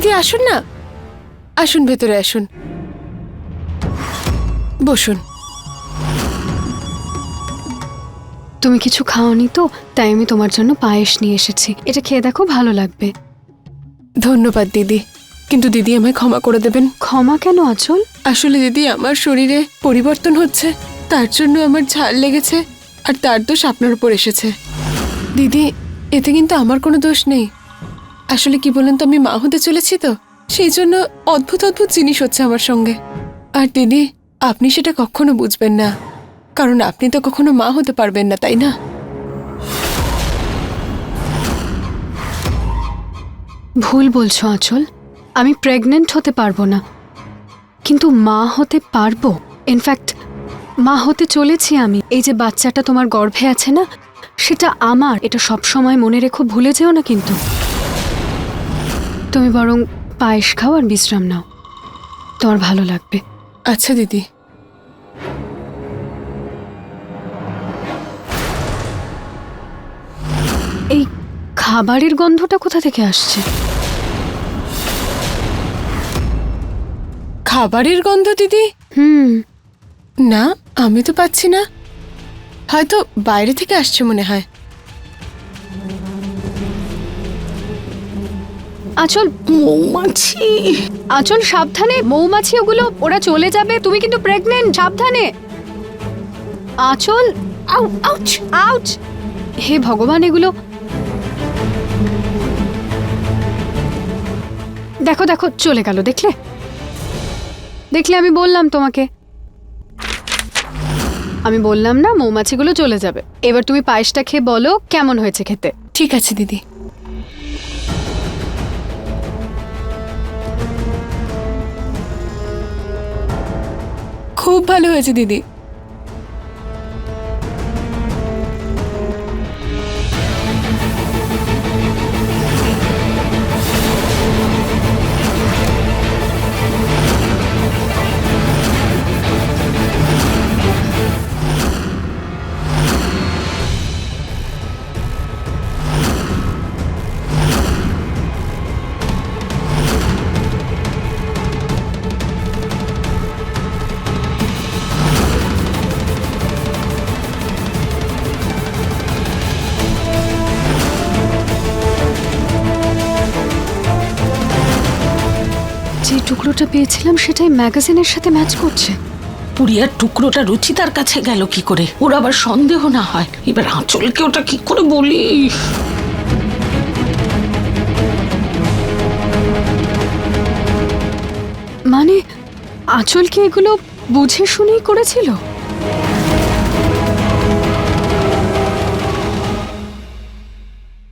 দিদি আসুন না, আসুন ভেতরে আসুন, বসুন। তুমি কিছু খাওনি তো, তাই আমি তোমার জন্য পায়েস নিয়ে এসেছি। এটা খেয়ে দেখো, ভালো লাগবে। ধন্যবাদ দিদি, কিন্তু দিদি আমায় ক্ষমা করে দেবেন। ক্ষমা কেন আঁচল? আসলে দিদি আমার শরীরে পরিবর্তন হচ্ছে, তার জন্য আমার ঝাল লেগেছে, আর তার দোষ আপনার উপর এসেছে। দিদি এতে কিন্তু আমার কোনো দোষ নেই। আসলে কি বলেন তো, আমি মা হতে চলেছি তো, সেই জন্য অদ্ভুত অদ্ভুত জিনিস হচ্ছে আমার সঙ্গে। আর দিদি আপনি সেটা কখনো বুঝবেন না, কারণ আপনি তো কখনো মা হতে পারবেন না, তাই না? ভুল বলছো আঁচল, আমি প্রেগনেন্ট হতে পারবো না, কিন্তু মা হতে পারবো। ইনফ্যাক্ট মা হতে চলেছি আমি। এই যে বাচ্চাটা তোমার গর্ভে আছে না, সেটা আমার। এটা সব সময় মনে রেখো, ভুলে যেও না কিন্তু। তুমি বরং পায়েস খাও আর বিশ্রাম নাও, তোমার ভালো লাগবে। আচ্ছা দিদি। এই খাবারের গন্ধটা কোথা থেকে আসছে? খাবারের গন্ধ দিদি? না, আমি তো পাচ্ছি না, হয়তো বাইরে থেকে আসছে মনে হয়। আঁচল, মৌমাছি। আঁচল সাবধানে, মৌমাছি ওগুলো, ওরা চলে যাবে। তুমি কিন্তু প্রেগনেন্ট, সাবধানে। আঁচল, আউচ আউচ, হে ভগবান, এগুলো দেখো দেখো, চলে গেল। দেখলে দেখলে, আমি বললাম তোমাকে, আমি বললাম না মৌমাছিগুলো চলে যাবে। এবার তুমি পায়েসটা খেয়ে বলো কেমন হয়েছে খেতে। ঠিক আছে দিদি। খুব ভালো হয়েছে দিদি। যে টুকরোটা পেয়েছিলাম সেটাই ম্যাগাজিনের সাথে ম্যাচ করছে। পুরিয়ার টুকরোটা রুচিতার কাছে গেল কি করে? ওর আবার সন্দেহ না হয়। এবার আঁচলকে ওটা কি করে বলি? মানে আঁচল কি এগুলো বুঝে শুনেই করেছিল?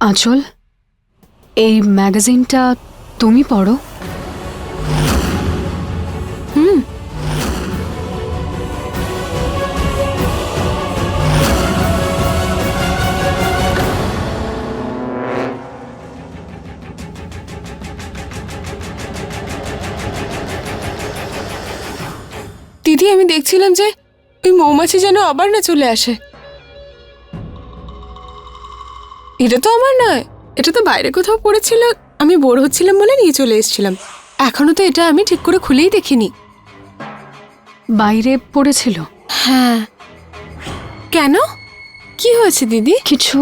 আঁচল, এই ম্যাগাজিনটা তুমি পড়ো। দিদি আমি দেখছিলাম যে ওই মৌমাছি যেন আবার না চলে আসে। এটা তো আমার নয়, এটা তো বাইরে কোথাও পড়েছিল, আমি বোর হচ্ছিলাম বলে নিয়ে চলে এসেছিলাম। এখনো তো এটা আমি ঠিক করে খুলেই দেখিনি। বাইরে পড়েছিল? হ্যাঁ। কেন, কি হয়েছে দিদি? কিছু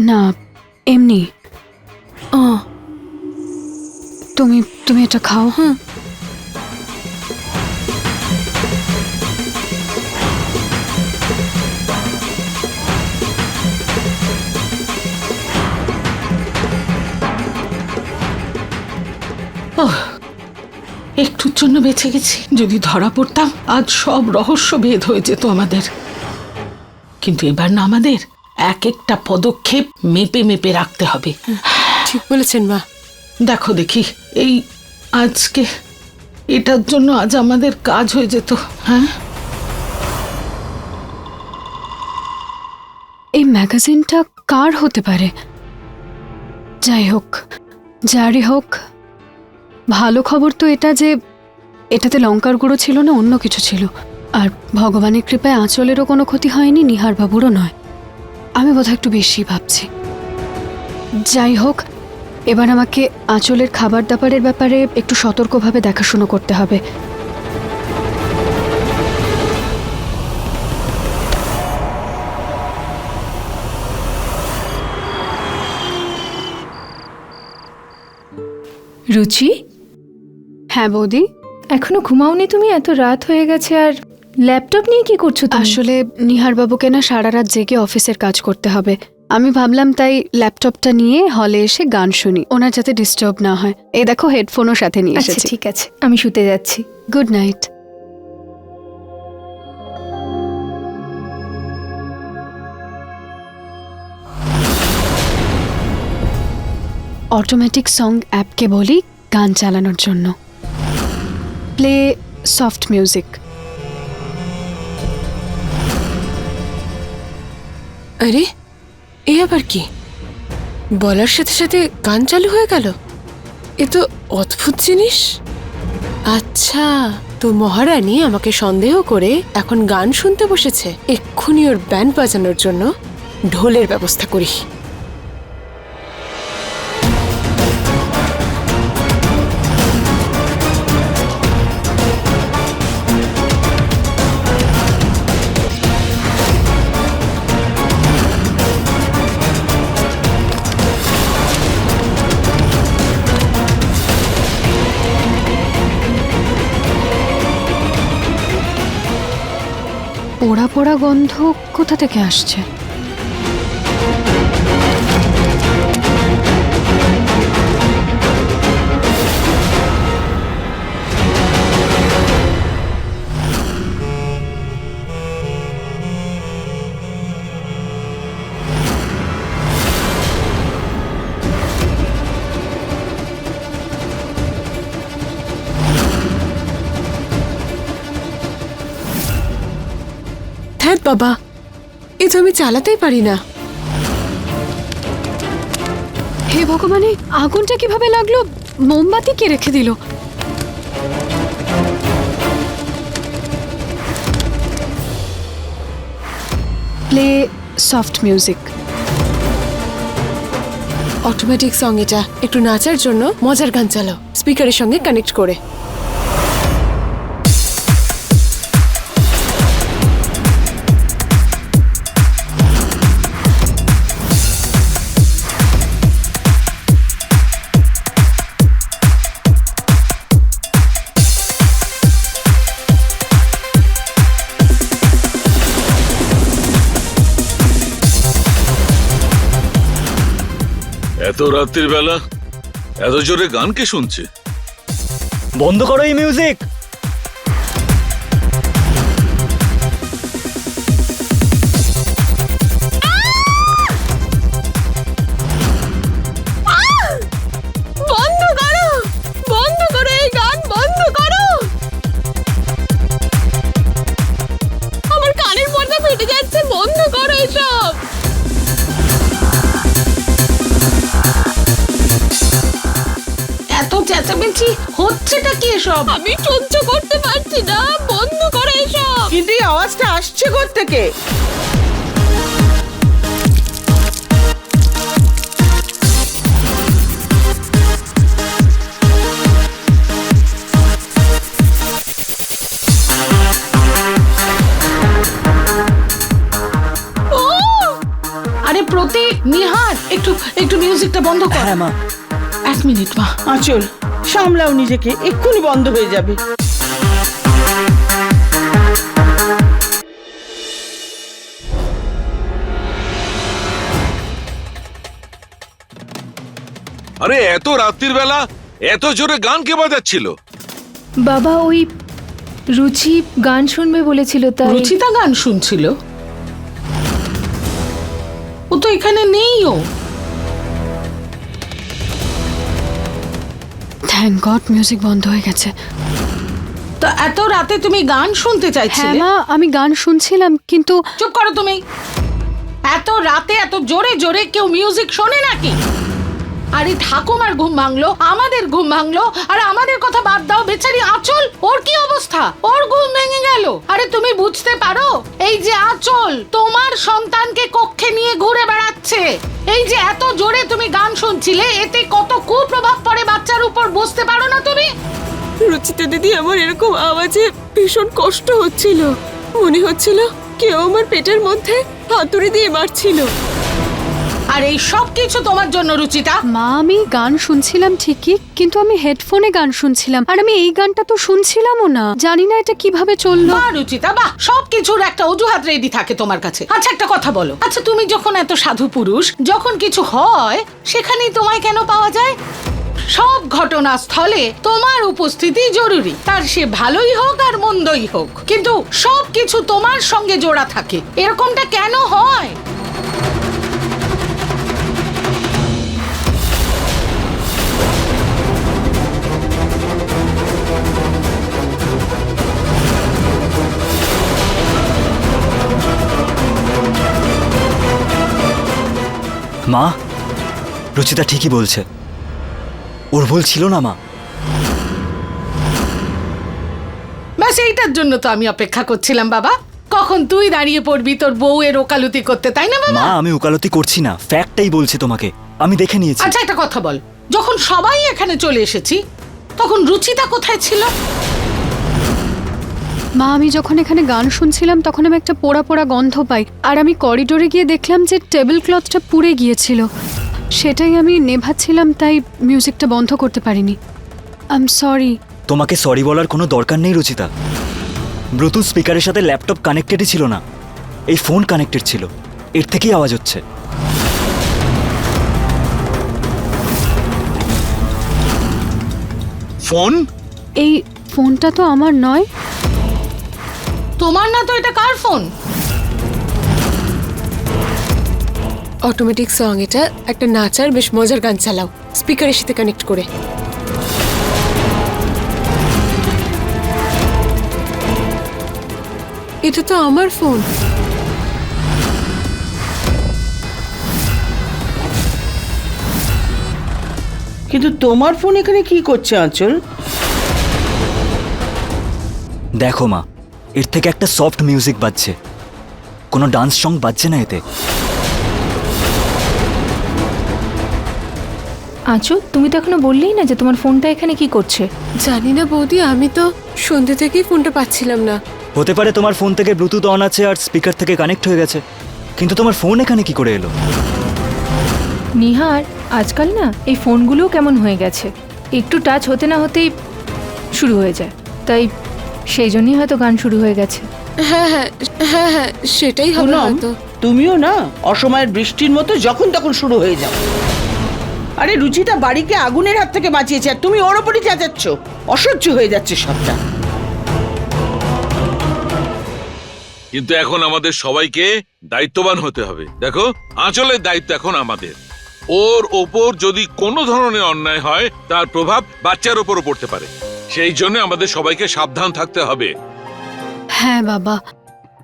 না, এমনি। ও, তুমি তুমি এটা খাও। হুম। একটুর জন্য বেঁচে গেছি। যদি ধরা পড়তাম আজ সব রহস্য ভেদ হয়ে যেত আমাদের। কিন্তু এবার না, আমাদের এক একটা পদক্ষেপ মেপে মেপে রাখতে হবে। ঠিক বলেছেন মা। দেখো দেখি, এই আজকে এটার জন্য আজ আমাদের কাজ হয়ে যেত। হ্যাঁ, এই ম্যাগাজিনটা কার হতে পারে? যাই হোক, যারই হোক, ভালো খবর তো এটা যে এটাতে লঙ্কার গুঁড়ো ছিল না, অন্য কিছু ছিল। আর ভগবানের কৃপায় আঁচলেরও কোনো ক্ষতি হয়নি, নিহার বাবুরও নয়। আমি বোধহয় একটু বেশি ভাবছি। যাই হোক, এবার আমাকে আঁচলের খাবার দাবারের ব্যাপারে একটু সতর্কভাবে দেখাশুনো করতে হবে। রুচি, হ্যাঁ বৌদি। এখনো ঘুমাওনি তুমি? এত রাত হয়ে গেছে, আর ল্যাপটপ নিয়ে কি করছো তুমি? আসলে নিহার বাবুকে না সারা রাত জেগে অফিসের কাজ করতে হবে। আমি ভাবলাম তাই ল্যাপটপটা নিয়ে হলে এসে গান শুনি, ওনার যাতে ডিস্টার্ব না হয়। এই দেখো হেডফোনও সাথে নিয়ে আচ্ছা এসেছি। ঠিক আছে, আমি শুতে যাচ্ছি। Good night. অটোমেটিক সং অ্যাপকে বলি গান চালানোর জন্য। Play soft music. আরে এ আবার কি? বলার সাথে সাথে গান চালু হয়ে গেল। এ তো অদ্ভুত জিনিস। আচ্ছা, তো মহারানী আমাকে সন্দেহ করে এখন গান শুনতে বসেছে। এক্ষুনি ওর ব্যান্ড বাজানোর জন্য ঢোলের ব্যবস্থা করি। পোড়া পোড়া গন্ধ কোথা থেকে আসছে? হ্যাঁ বাবা, এ তো আমি চালাতেই পারি না। হে ভগবানে, আগুনটা কিভাবে লাগলো? মোমবাতি কে রেখে দিল? Play soft music. Automatic song, এটা একটু নাচার জন্য মজার গান চালাও স্পিকারের সঙ্গে কানেক্ট করে। এত রাত্রির বেলা এত জোরে গান কে শুনছে? বন্ধ করো এই মিউজিক। বন্ধ করো, বন্ধ করো, এই গান বন্ধ করো। আমার কানের পর্দা ফেটে যাচ্ছে, বন্ধ করো এসব। এত চেঁচামেচি হচ্ছেটা কি এসব? আমি সহ্য করতে পারছি না, বন্ধ করো এসব। কিন্তু এই আওয়াজটা আসছে কোত্থেকে? আরে প্রতি, নিহার, একটু একটু মিউজিকটা বন্ধ কর। হ্যাঁ মা। 1 মিনিট মা। আঁচল, সামলাও নিজেকে, এক্ষুনি বন্ধ হয়ে যাবে। আরে এত রাত্রির বেলা এত জোরে গান কে বাজাচ্ছিল? বাবা, ওই রুচি গান শুনবে বলেছিল, তাই। রুচিতা গান শুনছিল? ও তো এখানে নেইও। থ্যাংক গড মিউজিক বন্ধ হয়ে গেছে। তো এত রাতে তুমি গান শুনতে হ্যাঁ চাইছিলে? মা, আমি গান শুনছিলাম কিন্তু চুপ করো তুমি। এত রাতে এত জোরে জোরে কেউ মিউজিক শোনে নাকি? আরে ঠাকুমার ঘুম ভাঙলো, আমাদের ঘুম ভাঙলো, আর আমাদের কথা বাদ দাও, বেচারি আঁচল, ওর কি অবস্থা? ওর ঘুম ভেঙে গেল। আরে তুমি বুঝতে পারো, এই যে আঁচল তোমার সন্তানকে কক্ষে নিয়ে ঘুরে বেড়াচ্ছে, এই যে এত জোরে তুমি গান শুনছিলে, এতে কত কুপ্রভাব পড়ে বাচ্চার উপর, বুঝতে পারো না তুমি? রুচিতা দিদি, আমার এরকম আওয়াজে ভীষণ কষ্ট হচ্ছিল। মনে হচ্ছিল কেউ আমার পেটের মধ্যে হাতুড়ি দিয়ে মারছিল। আর এই সব কিছু তোমার জন্য রুচিতা। মা, আমি গান শুনছিলাম ঠিকই, কিন্তু আমি হেডফোনে গান শুনছিলাম, আর আমি এই গানটা তো শুনছিলামও না। জানি না এটা কিভাবে চললো। বাহ রুচিতা বাহ, সবকিছুর একটা অজুহাত রেডি থাকে তোমার কাছে। আচ্ছা একটা কথা বলো, আচ্ছা তুমি যখন এত সাধু পুরুষ, যখন কিছু হয় সেখানেই তোমায় কেন পাওয়া যায়? সব ঘটনাস্থলে তোমার উপস্থিতি জরুরি, তার সে ভালোই হোক আর মন্দই হোক, কিন্তু সব কিছু তোমার সঙ্গে জোড়া থাকে। এরকমটা কেন হয়? মা, রুচিতা ঠিকই বলছে, ওর ভুল ছিল না মা। ব্যাস এইটার জন্য তো আমি অপেক্ষা করছিলাম বাবা, কখন তুই দাঁড়িয়ে পড়বি তোর বউয়ের ওকালতি করতে, তাই না বাবা? মা, আমি ওকালতি করছি না, ফ্যাক্টটাই বলছি তোমাকে, আমি দেখে নিয়েছি। আচ্ছা একটা কথা বল, যখন সবাই এখানে চলে এসেছি তখন রুচিতা কোথায় ছিল? মা, আমি যখন এখানে গান শুনছিলাম তখন আমি একটা পোড়া পোড়া গন্ধ পাই, আর আমি করিডোরে গিয়ে দেখলাম যে টেবিল ক্লথটা পুড়ে গিয়েছিল। সেটাই আমি নেভাচ্ছিলাম, তাই মিউজিকটা বন্ধ করতে পারিনি। I am sorry. তোমাকে সরি বলার কোনো দরকার নেই রুচিতা। ব্লুটুথ স্পিকারের সাথে ল্যাপটপ কানেক্টেডই ছিল না, এই ফোন কানেক্টেড ছিল, এর থেকেই আওয়াজ হচ্ছে। ফোন? এই ফোনটা তো আমার নয়। তোমার না তো, এটা কার ফোন? অটোমেটিক সং এটা, একটা নাচার বেশ মজার গান চালাও স্পিকারের সাথে কানেক্ট করে। এটা তো আমার ফোন। কিন্তু তোমার ফোন এখানে কি করছে আঁচল? দেখো মা, এর থেকে একটা সফট মিউজিক বাজছে, কোনো ডান্স সং বাজছে না এতে। আঁচল, তুমি তো এখনো বললেই না যে তোমার ফোনটা এখানে কি করছে। জানি না বৌদি, আমি তো সন্ধ্যে থেকেই ফোনটা পাচ্ছিলাম না। হতে পারে তোমার ফোন থেকে ব্লুটুথ অন আছে আর স্পিকার থেকে কানেক্ট হয়ে গেছে, কিন্তু তোমার ফোন এখানে কি করে এলো? নিহার, আজকাল না এই ফোনগুলোও কেমন হয়ে গেছে, একটু টাচ হতে না হতেই শুরু হয়ে যায়, তাই সেই জন্যই হয়তো গান শুরু হয়ে গেছে। হ্যাঁ হ্যাঁ হ্যাঁ হ্যাঁ, সেটাই হবে পুনম, হয়তো। তুমিও না অসময়ের বৃষ্টির মতো যখন তখন শুরু হয়ে যাও। আরে রুচিতা বাড়িকে আগুনের হাত থেকে বাঁচিয়েছে আর তুমি ওর ওপরই চেঁচাচ্ছ। অসহ্য হয়ে যাচ্ছে সবটা। কিন্তু এখন আমাদের সবাইকে দায়িত্ববান হতে হবে। দেখো, আঁচলের দায়িত্ব এখন আমাদের। ওর ওপর যদি কোনো ধরনের অন্যায় হয় তার প্রভাব বাচ্চার ওপরও পড়তে পারে, সেই জন্য আমাদের সবাইকে সাবধান থাকতে হবে। হ্যাঁ বাবা।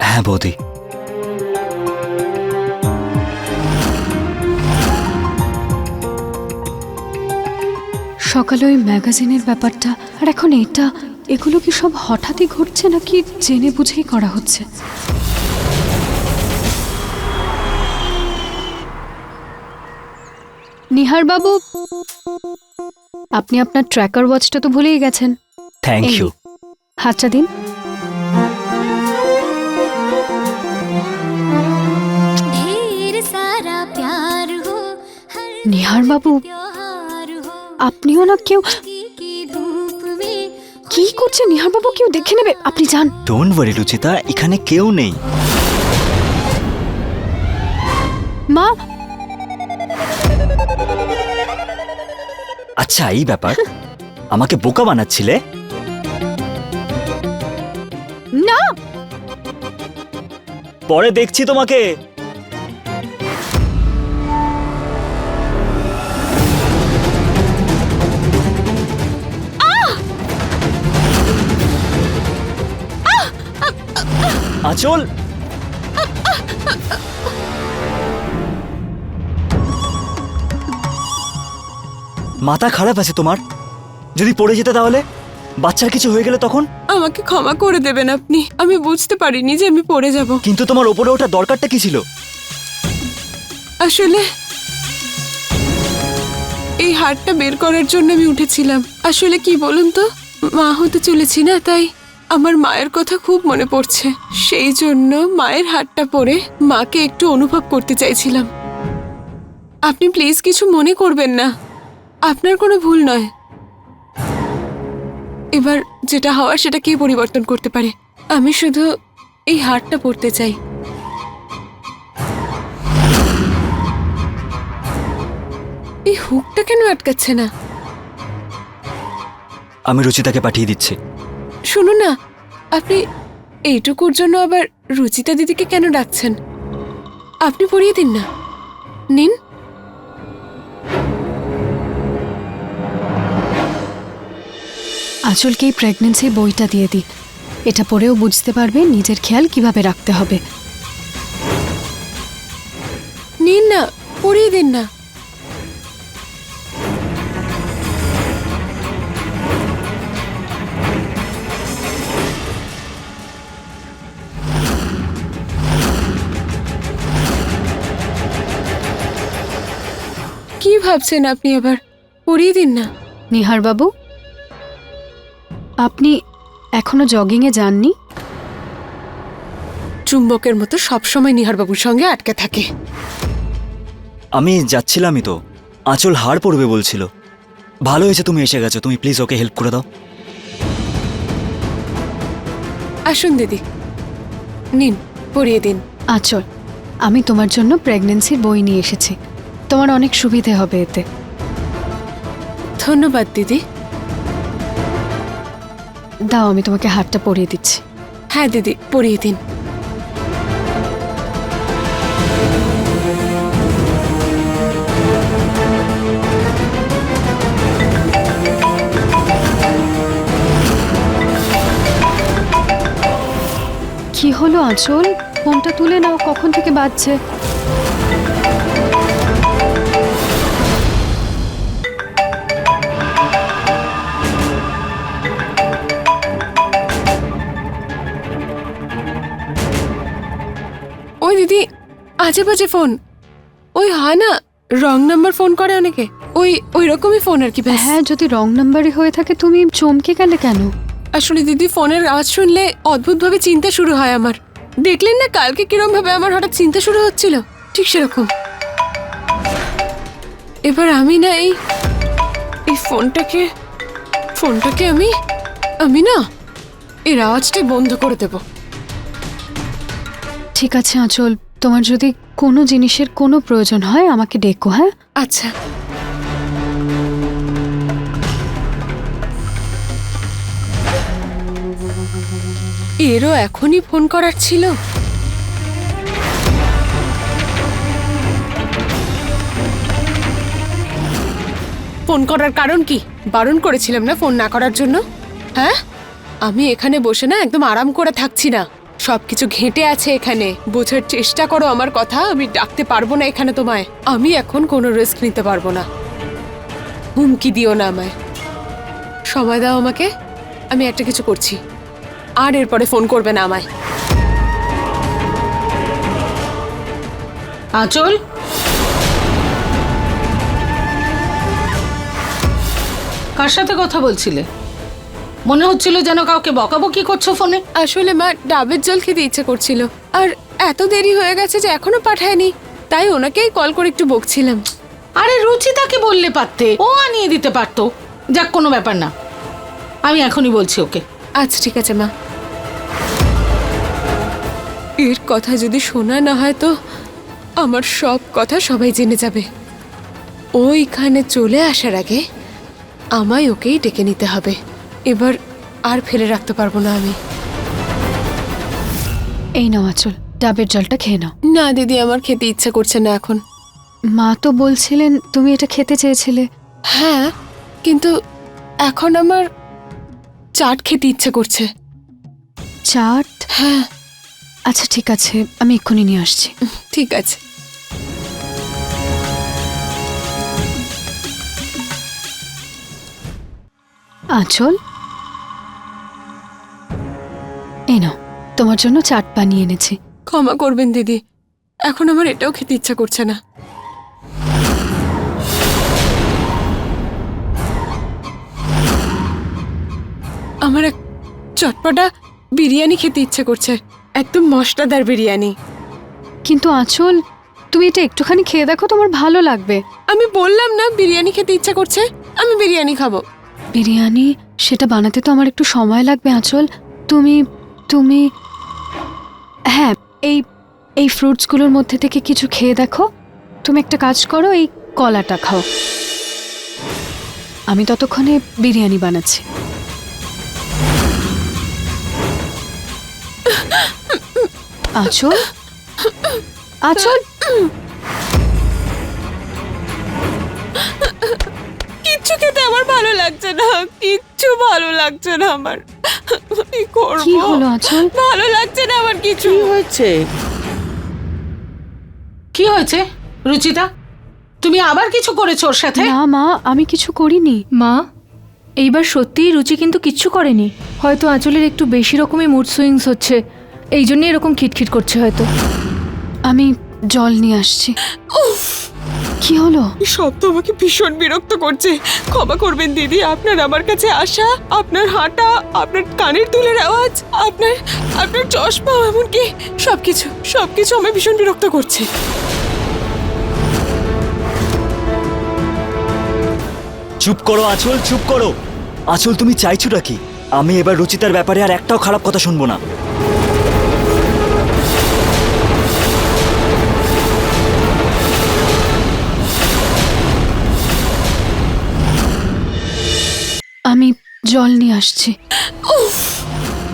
হ্যাঁ বৌদি। সকালে ওই ম্যাগাজিনের ব্যাপারটা, আর এখন এটা, এগুলো কি সব হঠাৎই ঘটছে নাকি জেনে বুঝেই করা হচ্ছে? নিহার বাবু, আপনি আপনার ট্র্যাকার ওয়াচটা তো ভুলেই গেছেন। থ্যাংক এই, ইউ। হাতটা দিন। নিহার বাবু, আপনিও না কেউ কি করছে? নিহার বাবু, কেউ দেখে নেবে, আপনি যান। ডোন্ট ওয়ারি রুচিতা, এখানে কেউ নেই। মা, আচ্ছা এই ব্যাপার, আমাকে বোকা বানাচ্ছিলে? না, পরে দেখছি তোমাকে। আঁচল, মাথা খারাপ আছে তোমার? যদি পড়ে যেতে তাহলে? বাচ্চার কিছু হয়ে গেলে তখন? আমাকে ক্ষমা করে দেবেন আপনি, আমি বুঝতে পারিনি যে আমি পড়ে যাব। কিন্তু তোমার ওপরে ওঠার দরকারটা কি ছিল? আসলে এই হারটা বের করার জন্য আমি উঠেছিলাম। আসলে কি বলুন তো, মা হতে চলেছি না, তাই আমার মায়ের কথা খুব মনে পড়ছে। সেই জন্য মায়ের হারটা পরে মাকে একটু অনুভব করতে চাইছিলাম। আপনি প্লিজ কিছু মনে করবেন না, আপনার কোনো ভুল নয়। এবার যেটা হওয়ার সেটা কে পরিবর্তন করতে পারে? আমি শুধু এই হারটা পরতে চাই। এই হুকটা কেন আটকাচ্ছে না? আমি রুচিতাকে পাঠিয়ে দিচ্ছি। শুনুন না, আপনি এইটুকুর জন্য আবার রুচিতা দিদিকে কেন ডাকছেন? আপনি পরিয়ে দিন না, নিন। আঁচলকে এই প্রেগনেন্সির বইটা দিয়ে দিই, এটা পড়েও বুঝতে পারবে নিজের খেয়াল কিভাবে রাখতে হবে। নিন না, পরিয়ে দিন না। কি ভাবছেন আপনি? আবার পরিয়ে দিন না। নিহার বাবু, আপনি এখনো জগিংয়ে যাননি? চুম্বকের মতো সবসময় নিহারবাবুর সঙ্গে আটকে থাকে। আমি যাচ্ছিলামই তো, আঁচল হার পড়বে বলছিল। ভালো হয়েছে তুমি এসে গেছো, তুমি প্লিজ ওকে হেল্প করে দাও। আসুন দিদি, নিন পরিয়ে দিন। আঁচল, আমি তোমার জন্য প্রেগনেন্সির বই নিয়ে এসেছি, তোমার অনেক সুবিধে হবে এতে। ধন্যবাদ দিদি। দাও, আমি তোমাকে হারটা পরিয়ে দিচ্ছি। হ্যাঁ দিদি, পরিয়ে দিন। কি হলো আঁচল? ফোনটা তুলে নাও, কখন থেকে বাজছে। ওই দিদি, আজে বাজে ফোন। ওই হয় না, রং নাম্বার ফোন করে অনেকে, ওই রকমই ফোন আর কি। ব্যাস। হ্যাঁ, যদি রং নাম্বারই হয়ে থাকে তুমি চমকে গেলে কেন? আসলে দিদি, ফোনের আওয়াজ শুনলে অদ্ভুতভাবে চিন্তা শুরু হয় আমার। দেখলেন না কালকে কিরম ভাবে আমার হঠাৎ চিন্তা শুরু হচ্ছিল, ঠিক সেরকম। এবার আমি না এই ফোনটাকে আমি না এর আওয়াজটাই বন্ধ করে দেব। ঠিক আছে আঁচল, তোমার যদি কোনো জিনিসের কোনো প্রয়োজন হয় আমাকে ডেকো। হ্যাঁ, আচ্ছা। এরও এখনই ফোন করার ছিল? ফোন করার কারণ কি? বারণ করেছিলাম না ফোন না করার জন্য? হ্যাঁ, আমি এখানে বসে না একদম আরাম করে থাকছি না, সবকিছু ঘেঁটে আছে এখানে। বোঝার চেষ্টা করো আমার কথা। আমি ডাকতে পারবো না এখানে তোমায়। আমি এখন কোনো রিস্ক নিতে পারবো না। হুমকি দিও না আমায়, সময় দাও আমাকে, আমি একটা কিছু করছি। আর এরপরে ফোন করবে না আমায়। আঁচল, কার সাথে কথা বলছিলে? মনে হচ্ছিল যেন কাউকে বকাবকি করছো ফোনে। আসলে মা, ডাবের জল খেতে ইচ্ছে করছিল, আর এত দেরি হয়ে গেছে যে এখনো পাঠায়নি, তাই ওনাকেই কল করে একটু বকছিলাম। আরে রুচিতাকে বললে পারতে, ও আনিয়ে দিতে পারতো। যাক, কোনো ব্যাপার না, আমি এখনই বলছি ওকে। আচ্ছা ঠিক আছে মা। এর কথা যদি শোনা না হয় তো আমার সব কথা সবাই জেনে যাবে। ওইখানে চলে আসার আগে আমায় ওকেই ডেকে নিতে হবে। এবার আর ফেলে রাখতে পারবো না আমি। এই নাও আঁচল, ডাবের জলটা খেয়ে নাও। না দিদি, আমার খেতে ইচ্ছা করছে না এখন। মা তো বলছিলেন তুমি এটা খেতে চেয়েছিলে। হ্যাঁ, কিন্তু এখন আমার চাট খেতে ইচ্ছে করছে। চাট? হ্যাঁ। আচ্ছা ঠিক আছে, আমি এক্ষুনি নিয়ে আসছি। ঠিক আছে। আঁচল, এই নাও, তোমার জন্য চাট বানিয়ে এনেছি। ক্ষমা করবেন দিদি, এখন আমার এটাও খেতে ইচ্ছা করছে না। আমার এক চটপটা বিরিয়ানি খেতে ইচ্ছে করছে, একদম মশলাদার বিরিয়ানি। কিন্তু আঁচল, তুমি এটা একটুখানি খেয়ে দেখো, তোমার ভালো লাগবে। আমি বললাম না বিরিয়ানি খেতে ইচ্ছে করছে, আমি বিরিয়ানি খাবো। বিরিয়ানি সেটা বানাতে তো আমার একটু সময় লাগবে আঁচল। তুমি তুমি হ্যাঁ, এই এই ফ্রুটসগুলোর মধ্যে থেকে কিছু খেয়ে দেখো। তুমি একটা কাজ করো, এই কলাটা খাও, আমি ততক্ষণে বিরিয়ানি বানাচ্ছি। আঁচল, আঁচল, কিচ্ছু খেতে আমার ভালো লাগছে না, কিচ্ছু ভালো লাগছে না আমার। কি করব? কি হলো আঁচল? ভালো লাগছে না আমার কিছু। কি হয়েছে? কি হয়েছে রুচিতা? তুমি আবার কিছু করেছো ওর সাথে? না মা, আমি কিছু করিনি। মা, এইবার সত্যিই রুচি কিন্তু কিচ্ছু করেনি। হয়তো আঁচলের একটু বেশি রকমই মুড সুইংস হচ্ছে, এই জন্যই এরকম খিটখিট করছে হয়তো। আমি জল নিয়ে আসছি। কি হলো? এই শব্দ আমাকে ভীষণ বিরক্ত করছে। ক্ষমা করবেন দিদি, আপনার আমার কাছে আসা, আপনার হাঁটা, আপনার কানের দুলের আওয়াজ, আপনার আপনার চশমা, এমনকি সবকিছু আমায় ভীষণ বিরক্ত করছে। চুপ করো আঁচল, চুপ করো। আঁচল, তুমি চাইছোটা কি? আমি এবার রুচিতার ব্যাপারে আর একটাও খারাপ কথা শুনবো না। আমি জল নিয়ে আসছি।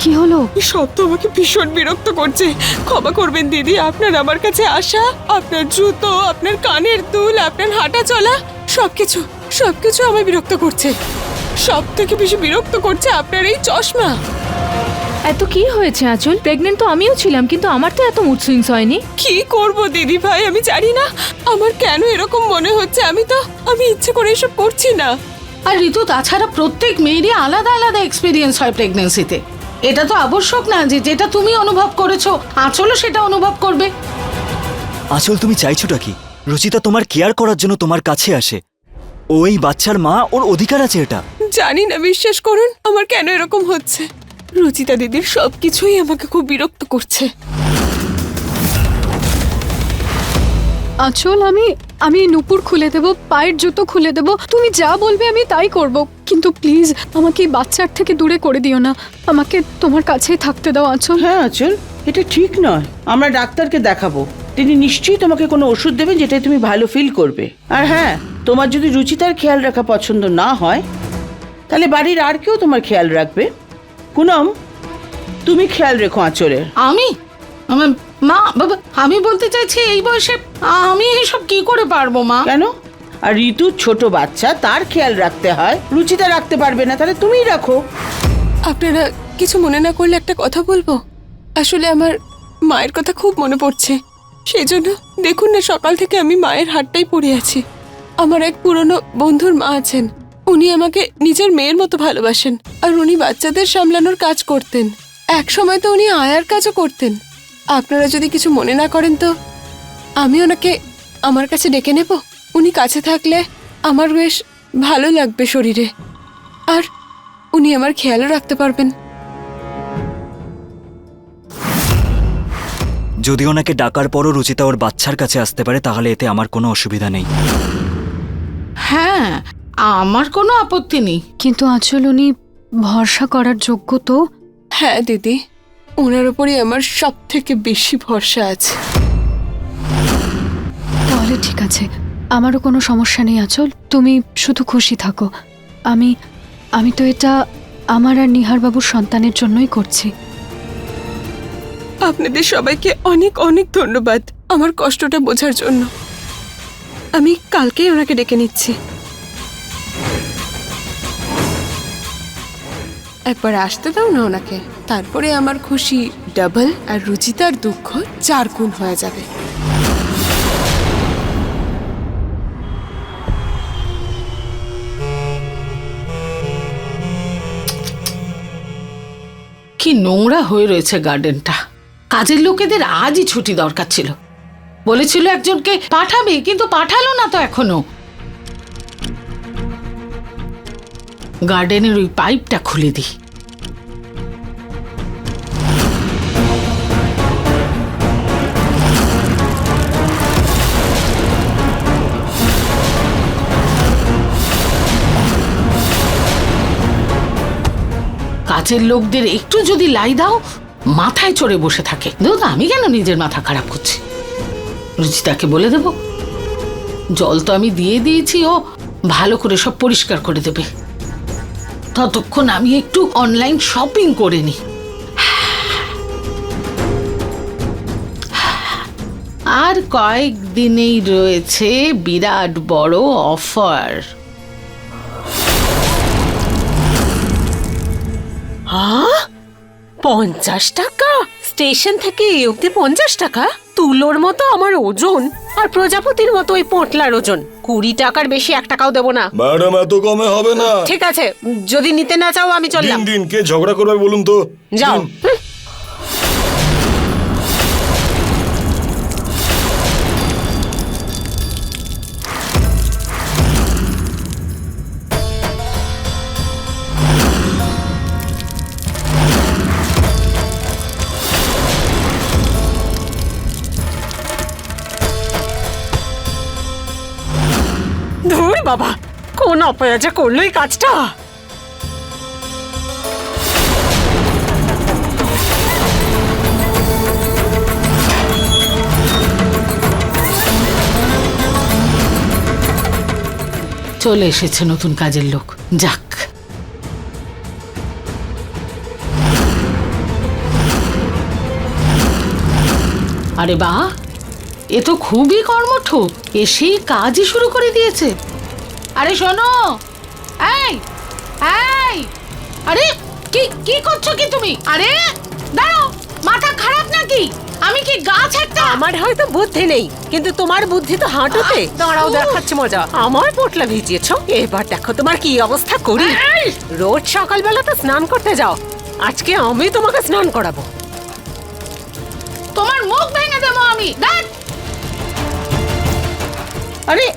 কি হলো? এই শব্দ আমাকে ভীষণ বিরক্ত করছে। ক্ষমা করবেন দিদি, আপনার আমার কাছে আসা, আপনার জুতো, আপনার কানের দুল, আপনার হাঁটা চলা, সবকিছু আমায় বিরক্ত করছে। সব থেকে বেশি বিরক্ত করছে আপনার এই চশমা। এত কি হয়েছে আঁচল? প্রেগনেন্ট তো আমিও ছিলাম, কিন্তু আমার তো এত মুড সুইংস হয়নি। কি করব দিদি ভাই, আমি জানি না আমার কেন এরকম মনে হচ্ছে। আমি ইচ্ছে করে এসব করছি না। আর ঋতু, তাছাড়া প্রত্যেক মেয়েরই আলাদা আলাদা এক্সপিরিয়েন্স হয় প্রেগন্যান্সিতে। এটা তো আবশ্যক না যে যেটা তুমি অনুভব করেছো আঁচলও সেটা অনুভব করবে। আঁচল, তুমি চাইছোটা কি? রুচিতা তোমার কেয়ার করার জন্য তোমার কাছে আসে। ও এই বাচ্চার মা, ওর অধিকার আছে এটা। জানি না, বিশ্বাস করুন আমার কেন এরকম হচ্ছে। রুচিতা দিদির সবকিছুই আমাকে খুব বিরক্ত করছে। আঁচল, আমি নুপুর খুলে দেব, পায়ের জুতো খুলে দেব, তুমি যা বলবে আমি তাই করব। কিন্তু প্লিজ আমাকে এই বাচ্চার থেকে দূরে করে দিও না, আমাকে তোমার কাছেই থাকতে দাও আঁচল। হ্যাঁ আঁচল, এটা ঠিক নয়। আমরা ডাক্তারকে দেখাবো, তিনি নিশ্চয়ই তোমাকে কোনো ওষুধ দেবেন যেটাই তুমি ভালো ফিল করবে। আর হ্যাঁ, তোমার যদি রুচিতার খেয়াল রাখা পছন্দ না হয় তাহলে বাড়ির আর কেউ তোমার খেয়াল রাখবে। পুনম, তুমি খেয়াল রেখো আঁচলের। মা বাবা, আমি বলতে চাইছি এই বয়সে আমি এসব কি করে পারবো মা? কেন? আর ঋতু ছোট বাচ্চা, তার খেয়াল রাখতে হয়, রুচিতা রাখতে পারবে না, তাহলে তুমিই রাখো। আপনারা কিছু মনে না করলে একটা কথা বলবো। আসলে আমার মায়ের কথা খুব মনে পড়ছে, সেই জন্য দেখুন না সকাল থেকে আমি মায়ের হাতটাই পড়ে আছি। আমার এক পুরনো বন্ধুর মা আছেন, উনি আমাকে নিজের মেয়ের মতো ভালোবাসেন। আর উনি বাচ্চাদের সামলানোর কাজ করতেন, এক সময় তো উনি আয়ার কাজও করতেন। আপনারা যদি কিছু মনে না করেন তো আমি ওনাকে আমার কাছে ডেকে নেব। উনি কাছে থাকলে আমার বেশ ভালো লাগবে শরীরে, আর উনি আমার খেয়ালও রাখতে পারবেন। যদি ওনাকে ডাকার পরও রুচিতা ওর বাচ্চার কাছে আসতে পারে তাহলে এতে আমার কোনো অসুবিধা নেই। হ্যাঁ, আমার কোনো আপত্তি নেই। কিন্তু আঁচল, উনি ভরসা করার যোগ্য তো? হ্যাঁ দিদি, ওনার উপরই আমার সব থেকে বেশি ভরসা আছে। তাহলে ঠিক আছে, আমারও কোনো সমস্যা নেই আঁচল, তুমি শুধু খুশি থাকো। আমি তো এটা আমার আর নিহার বাবুর সন্তানের জন্যই করছি। আপনাদের সবাইকে অনেক অনেক ধন্যবাদ আমার কষ্টটা বোঝার জন্য। আমি কালকেই ওনাকে ডেকে নিচ্ছি। একবার আসতে দাও না ওনাকে, তারপরে আমার খুশি ডাবল আর রুচিতার দুঃখ 4 গুণ হয়ে যাবে। কি নোংরা হয়ে রয়েছে গার্ডেনটা। কাজের লোকেদের আজই ছুটি দরকার ছিল। বলেছিল একজনকে পাঠাবে, কিন্তু পাঠালো না তো এখনো। গার্ডেনের ওই পাইপটা খুলে দিই, কাজের লোকদের একটু যদি লাই দাও মাথায় চড়ে বসে থাকে। দেখো আমি কেন নিজের মাথা খারাপ করছি? রুচিতাকে বলে দেব, জল তো আমি দিয়ে দিয়েছি, ও ভালো করে সব পরিষ্কার করে দেবে। ততক্ষণ আমি একটু অনলাইন শপিং করে নিই। আর কয়েকদিনেই রয়েছে বিরাট বড় অফার। 50 টাকা? স্টেশন থেকে এই অব্দি 50 টাকা? তুলোর মতো আমার ওজন আর প্রজাপতির মতো ওই পোটলার ওজন। 20 টাকার বেশি 1 টাকাও দেবো না। ম্যাডাম এত কমে হবে না। ঠিক আছে, যদি নিতে না চাও আমি চললাম। দিন দিন কে ঝগড়া করবে বলুন তো? যাও। দিন। ধুর বাবা, কোন অপরাধ করলো এই কাজটা? চলে এসেছে নতুন কাজের লোক, যাক। আরে বাহ, এ তো খুবই কর্মঠ, এসেই কাজই শুরু করে দিয়েছে। আরে শোনো, এই এই, আরে কি কি করছো কি তুমি? আরে দাঁড়াও, মাথা খারাপ নাকি? আমি কি গাছ একটা? আমার হয়তো বুদ্ধি নেই, কিন্তু তোমার বুদ্ধি তো হাঁটুতে। দাঁড়াও, দেখাচ্ছি মজা। আমার পোটলা ভিজিয়েছো, এবার দেখো তোমার কি অবস্থা করি। রোজ সকালবেলা তো স্নান করতে যাও, আজকে আমি তোমাকে স্নান করাবো। তোমার মুখ ভেঙে দেবো আমি। দেখ, আরে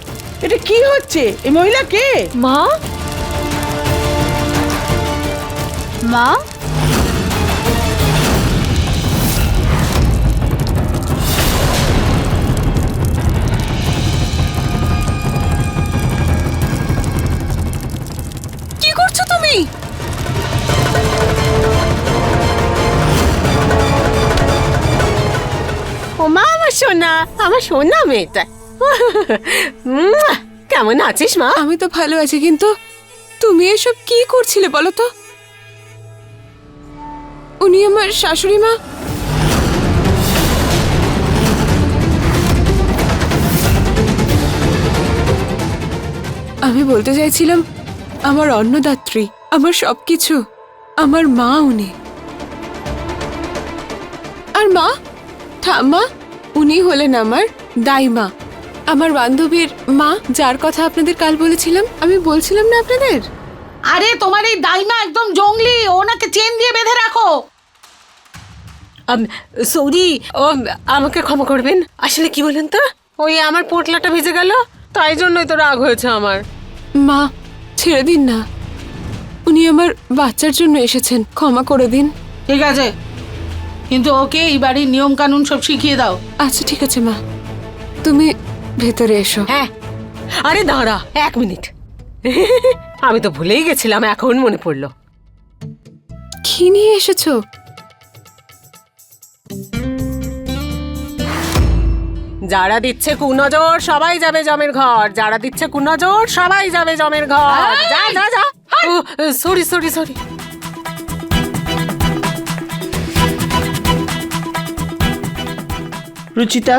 এটা কি হচ্ছে? এই মহিলা কে? মা, মা, কি করছো তুমি? ও মা, আমার সোনা, আমার সোনা মেয়েটা। কেমন আছিস মা? আমি তো ভালো আছি, কিন্তু তুমি এসব কি করছিলে বলো তো? উনি আমার শাশুড়ি মা। আমি বলতে চাইছিলাম আমার অন্নদাত্রী, আমার সবকিছু, আমার মা উনি। আর মা, ঠাম্মা, উনি হলেন আমার দাইমা, আমার বান্ধবীর মা, যার কথা আপনাদের কাল বলেছিলাম। আমি বলছিলাম না আপনাদের? আরে তোমার এই দাইমা একদম জঙ্গলি, ওনাকে চেন দিয়ে বেঁধে রাখো। সৌরি, আমাকে ক্ষমা করবেন। আসলে কি বলেন তো, ওই আমার পোটলাটা ভিজে গেল, তাই জন্যই তো রাগ হয়েছে আমার। মা, ছেড়ে দিন না, উনি আমার বাচ্চার জন্য এসেছেন, ক্ষমা করে দিন। ঠিক আছে, কিন্তু ওকে এই বাড়ির নিয়ম কানুন সব শিখিয়ে দাও। আচ্ছা ঠিক আছে মা, তুমি ভেতরে এসো। হ্যাঁ, আরে দাঁড়া 1 মিনিট, আমি তো ভুলেই গেছিলাম, এখন মনে পড়লো। কি নিয়ে এসেছো? যারা দিচ্ছে কুনজর সবাই যাবে জমের ঘর, যারা দিচ্ছে কুনজর সবাই যাবে জমের ঘর। যা যা যা। Sorry sorry sorry. Ruchita,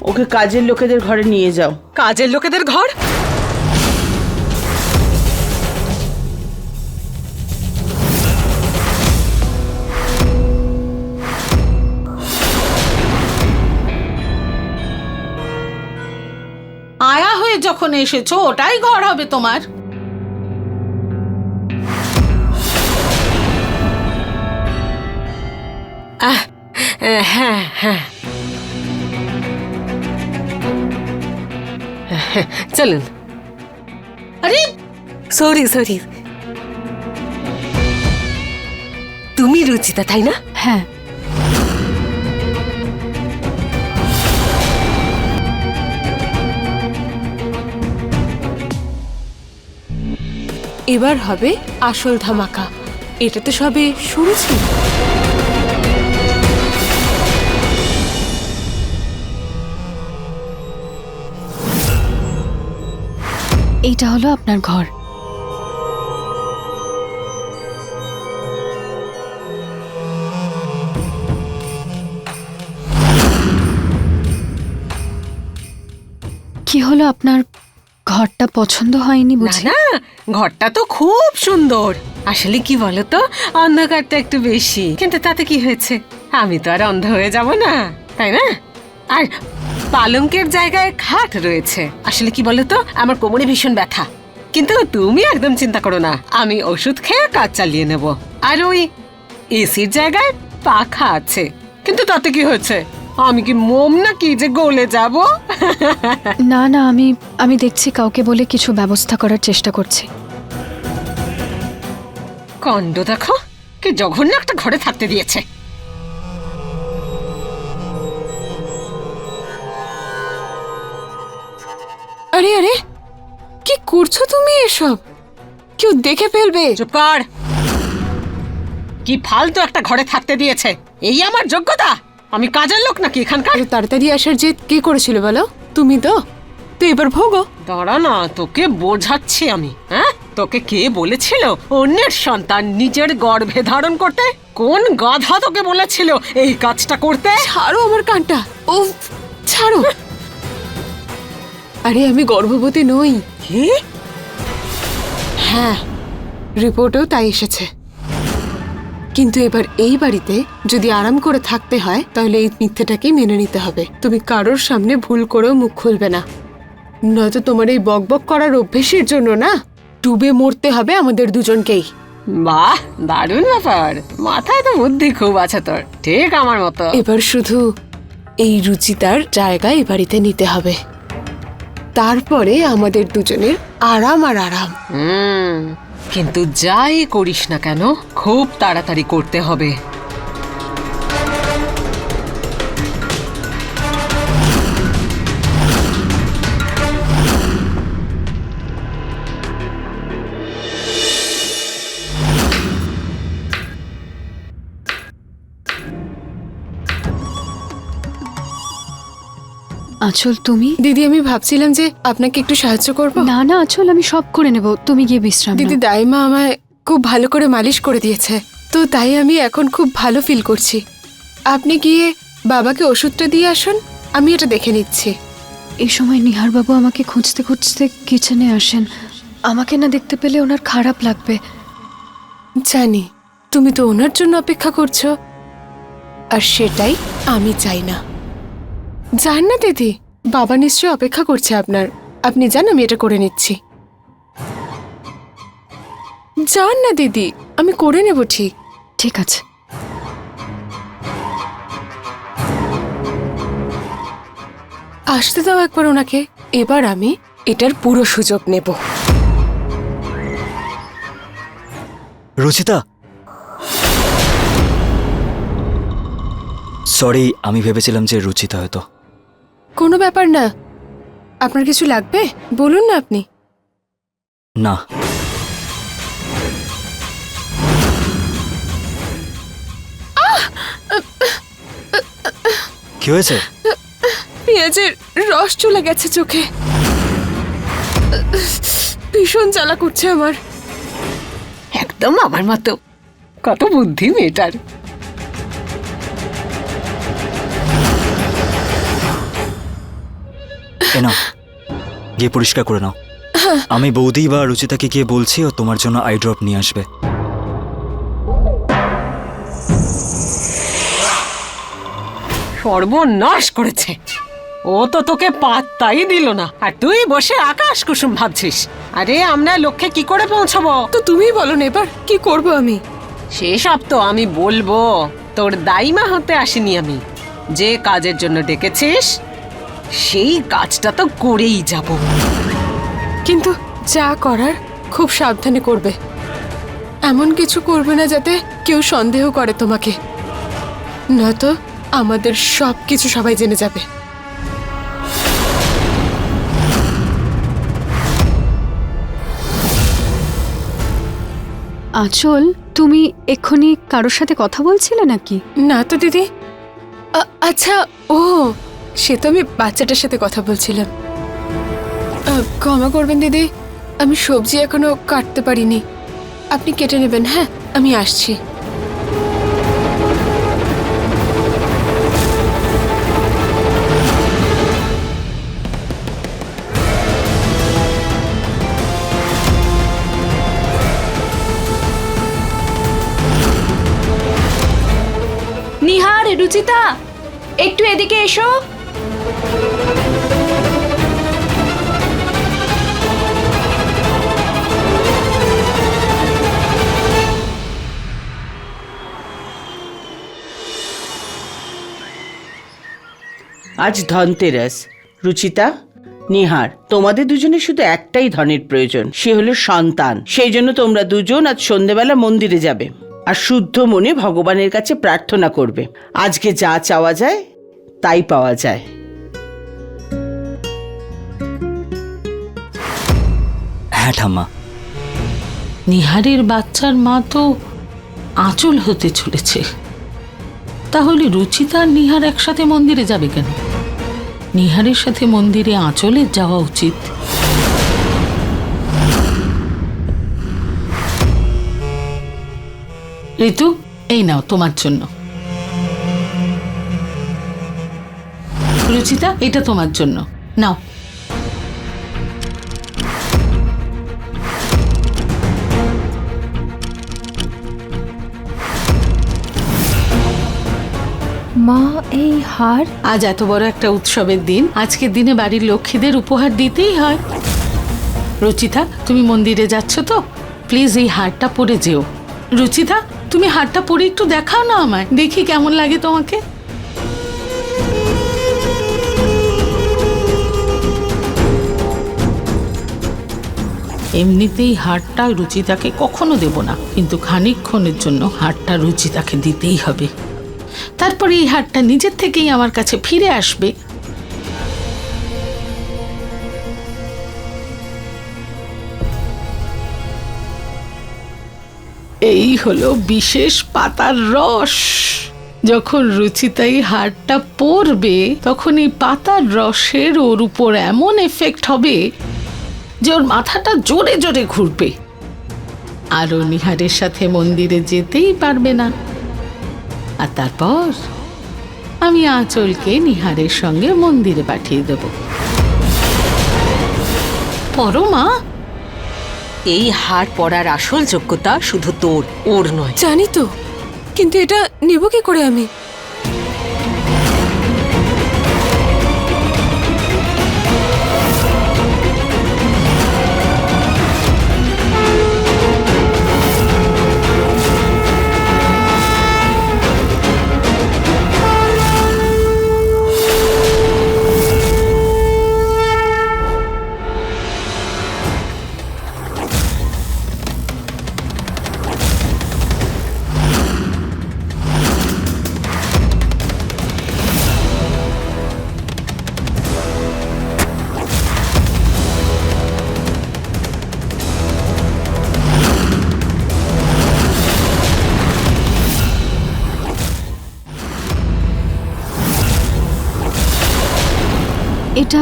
okay কাজের লোকেদের ঘরে নিয়ে যাও। কাজের লোকেদের ঘর? আয়া হয়ে যখন এসেছো, ওটাই ঘর হবে তোমার। হ্যাঁ হ্যাঁ, চলুন। আরে সরি সরি, তুমি রুচিতা তাই না? হ্যাঁ। এবার হবে আসল ধামাকা। এটা তো সবে শুরু ছিল। এইটা হলো আপনার ঘর। কি হলো, আপনার ঘরটা পছন্দ হয়নি না বুঝি? না, ঘরটা তো খুব সুন্দর। আসলে কি বলতো, অন্ধকারটা একটু বেশি, কিন্তু তাতে কি হয়েছে, আমি তো আর অন্ধ হয়ে যাব না, তাই না? আর পালঙ্কের জায়গায় খাট রয়েছে। আসলে কি বলতো, আমার কোমরে ভীষণ ব্যথা, কিন্তু তুমি একদম চিন্তা করো না, আমি ওষুধ খেয়ে কাজ চালিয়ে নেব। আর ওই এসির জায়গায় পাখা আছে, কিন্তু তাতে কি হয়েছে, আমি কি মোম নাকি যে গলে যাব? না না, আমি দেখছি, কাউকে বলে কিছু ব্যবস্থা করার চেষ্টা করছি। কাণ্ড দেখো, কি জঘন্য একটা ঘরে থাকতে দিয়েছে। আরে আরে, কি করছো তুমি এসব? কেউ দেখে ফেলবে। চুপ কর, কি ফালতু একটা ঘরে থাকতে দিয়েছে, এই আমার যোগ্যতা? আমি কাজের লোক নাকি এখানকার? এত তাড়াতাড়ি আসার জেদ কে করেছিল বলো? তুমি তো এবার ভোগো। দাঁড়া না, তোকে বোঝাচ্ছি আমি। হ্যাঁ, তোকে কে বলেছিল অন্যের সন্তান নিজের গর্ভে ধারণ করতে? কোন গাধা তোকে বলেছিল এই কাজটা করতে? ছাড়ো আমার কানটা, ও ছাড়ো। আরে আমি গর্ভবতী নই। কি? হ্যাঁ, রিপোর্টেও তাই এসেছে। কিন্তু এবার এই বাড়িতে যদি আরাম করে থাকতে হয়, তাহলে এই মিথ্যেটাকেই মেনে নিতে হবে। তুমি কারোর সামনে ভুল করেও মুখ খুলবে না, নয়তো তোমার এই বকবক করার অভ্যেসের জন্য না ডুবে মরতে হবে আমাদের দুজনকেই। বাহ, দারুণ ব্যাপার, মাথায় তো বুদ্ধি খুব আছে তোর, ঠিক আমার মতো। এবার শুধু এই রুচিতার জায়গা এই বাড়িতে নিতে হবে, তারপরে আমাদের দুজনের আরাম আর আরাম। কিন্তু যাই করিস না কেন, খুব তাড়াতাড়ি করতে হবে। আঁচল, তুমি? দিদি, আমি ভাবছিলাম যে আপনাকে একটু সাহায্য করব। না না আঁচল, আমি সব করে নেব, তুমি গিয়ে বিশ্রাম নাও। দিদি, দাইমা আমায় খুব ভালো করে মালিশ করে দিয়েছে, তো তাই আমি এখন খুব ভালো ফিল করছি। আপনি গিয়ে বাবাকে ওষুধটা দিয়ে আসুন, আমি এটা দেখে নিচ্ছি। এই সময় নিহার বাবু আমাকে খুঁজতে খুঁজতে কিচেনে আসেন, আমাকে না দেখতে পেলে ওনার খারাপ লাগবে। জানি, তুমি তো ওনার জন্য অপেক্ষা করছো, আর সেটাই আমি চাই না। যান না দিদি, বাবা নিশ্চয়ই অপেক্ষা করছে আপনার। আপনি যান, আমি এটা করে নিচ্ছি। যান না দিদি, আমি করে নেব। ঠিক ঠিক আছে। আসতে দাও একবার ওনাকে, এবার আমি এটার পুরো সুযোগ নেব। রুচিতা, সরি, আমি ভেবেছিলাম যে রুচিতা হয়তো। কোনো ব্যাপার না। আপনার কিছু লাগবে বলুন না আপনি। না, কি হয়েছে? পেঁয়াজের রস চলে গেছে চোখে, ভীষণ জ্বালা করছে আমার। একদম আমার মতো, কত বুদ্ধি মেয়েটার। এ নাও, গিয়ে পরিষ্কার করে নাও। আমি বৌদি বা রুচিতাকে গিয়ে বলছি, ও তোমার জন্য আই ড্রপ নিয়ে আসবে। সর্বনাশ করেছে, ও তো তোকে পাত্তাই দিল না, আর তুই বসে আকাশ কুসুম ভাবছিস। আরে আমরা লক্ষ্যে কি করে পৌঁছাবো? তো তুমিই বলো না এবার কি করব আমি। সেসব তো আমি বলবো, তোর দাইমা হতে আসিনি আমি। যে কাজের জন্য ডেকেছিস সেই কাজটা তো করেই যাব। কিন্তু যা করার খুব সাবধানে করবে, এমন কিছু করবে না যাতে কেউ সন্দেহ করে তোমাকে, নয়তো আমাদের সব কিছু সবাই জেনে যাবে। আঁচল, তুমি এক্ষুনি কারোর সাথে কথা বলছিলে নাকি? না তো দিদি। আচ্ছা, ও সে তো আমি বাচ্চাটার সাথে কথা বলছিলাম। ক্ষমা করবেন দিদি, আমি সবজি এখনো কাটতে পারিনি। আপনি কেটে নেবেন, হ্যাঁ? আমি আসছি। নিহার, রুচিতা, একটু এদিকে এসো। আজ ধনতেরাস। রুচিতা, নিহার, তোমাদের দুজনের শুধু একটাই ধনের প্রয়োজন, সে হলো সন্তান। সেই জন্য তোমরা দুজন আজ সন্ধেবেলা মন্দিরে যাবে আর শুদ্ধ মনে ভগবানের কাছে প্রার্থনা করবে। আজকে যা চাওয়া যায় তাই পাওয়া যায়। হ্যাঁ ঠাম্মা। নিহারের বাচ্চার মা তো আঁচল হতে চলেছে, তাহলে রুচিতা আর নিহার একসাথে মন্দিরে যাবে কেন? নিহারের সাথে মন্দিরে আঁচলের যাওয়া উচিত। ঋতু, এই নাও তোমার জন্য। রুচিতা, এটা তোমার জন্য, নাও। মা, এই হার? আজ এত বড় একটা উৎসবের দিন, আজকের দিনে বাড়ির লক্ষ্মীদের উপহার দিতেই হয়। রুচিতা, তুমি মন্দিরে যাচ্ছ তো, প্লিজ এই হারটা পরে যেও। রুচিতা, তুমি হারটা পরে একটু দেখাও না আমায়, দেখি কেমন লাগে তোমাকে। এমনিতেই হারটা রুচিতাকে কখনো দেব না, কিন্তু খানিকক্ষণের জন্য হারটা রুচিতাকে দিতেই হবে। তারপরে এই হারটা নিজের থেকেই আমার কাছে ফিরে আসবে। এই হলো বিশেষ পাতার রস। যখন রুচিতা এই হারটা পরবে, তখন এই পাতার রসের ওর উপর এমন এফেক্ট হবে যে ওর মাথাটা জোরে জোরে ঘুরবে, আর ও নিহারের সাথে মন্দিরে যেতেই পারবে না। আর তারপর আমি আঁচলকে নিহারের সঙ্গে মন্দিরে পাঠিয়ে দেব। পরো মা। এই হার পরার আসল যোগ্যতা শুধু তোর, ওর নয়। জানি তো, কিন্তু এটা নেব কি করে আমি? এটা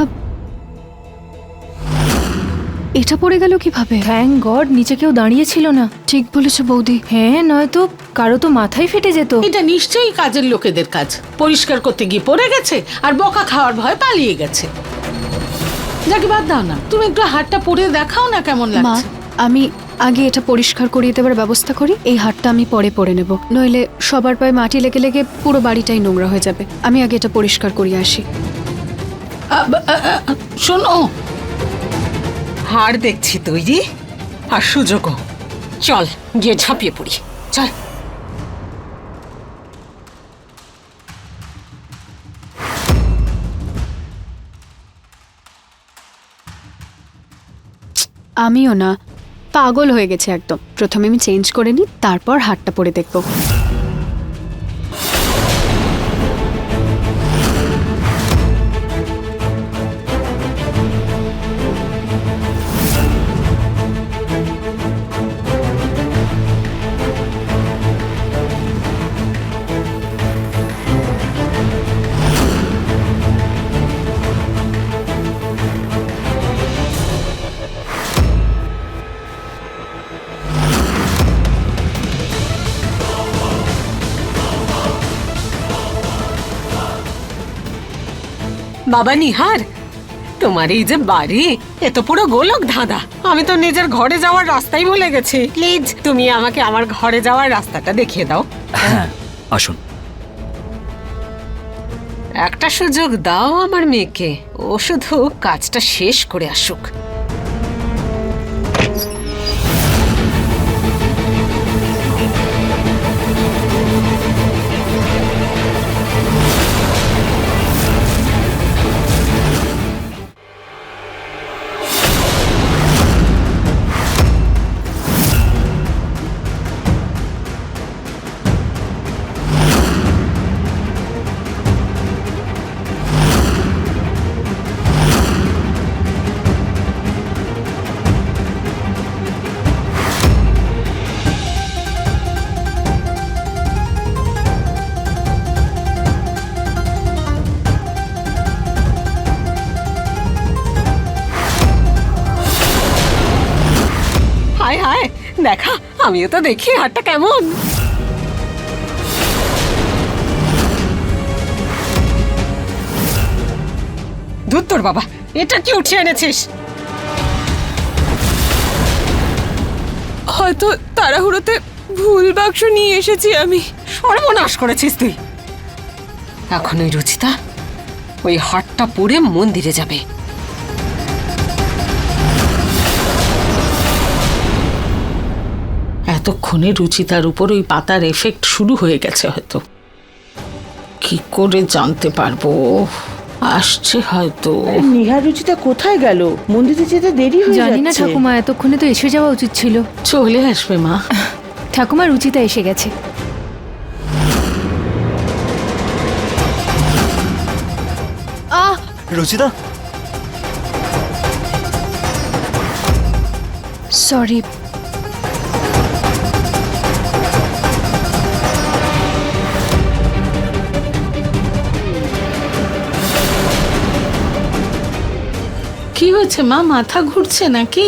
এটা পড়ে গেল কিভাবে? থ্যাংক গড নিচে কেউ দাঁড়িয়ে ছিল না। ঠিক বলেছো বৌদি। হ্যাঁ, নয়তো কারো তো মাথায় ফেটে যেত। এটা নিশ্চয়ই কাজের লোকেদের কাজ। পরিষ্কার করতে গিয়ে পড়ে গেছে আর বকা খাওয়ার ভয় পালিয়ে গেছে। যাকে বাদ দাও না, তুমি একটু হাতটা পরে দেখাও না কেমন মা, লাগছে। আমি আগে এটা পরিষ্কার করিয়ে দেওয়ার ব্যবস্থা করি। এই হাতটা আমি পরে পরে নেব, নইলে সবার পায়ে মাটি লেগে লেগে পুরো বাড়িটাই নোংরা হয়ে যাবে। আমি আগে এটা পরিষ্কার করিয়ে আসি। শোনো, হার দেখছি তৈরি, আর সুযোগও। চল গিয়ে ঝাঁপিয়ে পড়ি, চল। আমিও না, পাগল হয়ে গেছে একদম। প্রথমে আমি চেঞ্জ করে নিই, তারপর হাতটা পরে দেখব। বাবা নিহার, তোমার এই যে বাড়ি, এ তো পুরো গোলক ধাঁধা। আমি তো নিজের ঘরে যাওয়ার রাস্তাই ভুলে গেছি। প্লিজ তুমি আমাকে আমার ঘরে যাওয়ার রাস্তাটা দেখিয়ে দাও। হ্যাঁ আসুন। একটা সুযোগ দাও আমার মেয়েকে, ও শুধু কাজটা শেষ করে আসুক। হায় হায়, দেখা, আমিও তো দেখি হাটটা কেমন। ধুর তোর বাবা, এটা কি উঠিয়ে এনেছিস? হয়তো তাড়াহুড়োতে ভুল বাক্স নিয়ে এসেছি আমি। সর্বনাশ করেছিস তুই। এখন ওই রুচিতা ওই হাটটা পরে মন্দিরে যাবে। এতক্ষণে রুচিতার উপর ওই পাতার এফেক্ট শুরু হয়ে গেছে হয়তো। কি করে জানতে পারবো? আসছে হয়তো। নিহার রুচিতা কোথায় গেল? মন্দিরে যেতে দেরি হয়ে জানি না যাচ্ছে। ঠাকুমা, এতক্ষণে তো এসে যাওয়া উচিত ছিল। চলে আসবে মা। ঠাকুমা, রুচিতা এসে গেছে। রুচিতা, সরি। কি হয়েছে মা? মাথা ঘুরছে নাকি?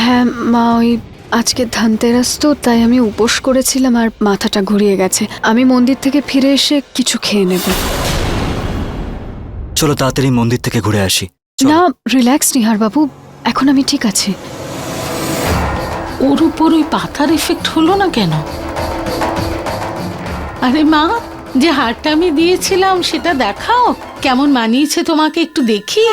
হ্যাঁ মা, ওই আজকে ধনতেরাস তো, তাই আমি উপোস করেছিলাম আর মাথাটা ঘুরিয়ে গেছে। আমি মন্দির থেকে ফিরে এসে কিছু খেয়ে নেব। চলো তাড়াতাড়ি মন্দির থেকে ঘুরে আসি। চলো। না, রিল্যাক্স নিহার বাবু, এখন আমি ঠিক আছি। ওর উপর ওই পাতার এফেক্ট হলো না কেন? আরে মা, যে হারটা আমি দিয়েছিলাম সেটা দেখাও, কেমন মানিয়েছে তোমাকে একটু দেখি।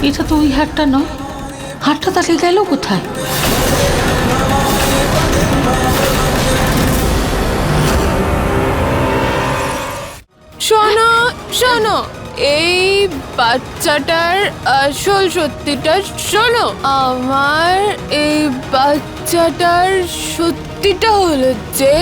এটা তো ওই হারটা নয়। হারটা তাহলে গেল কোথায়? শোনো শোনো, এই বাচ্চাটার আসল সত্যিটা শোনো। আমার এই বাচ্চাটার সত্যিটা হলো যে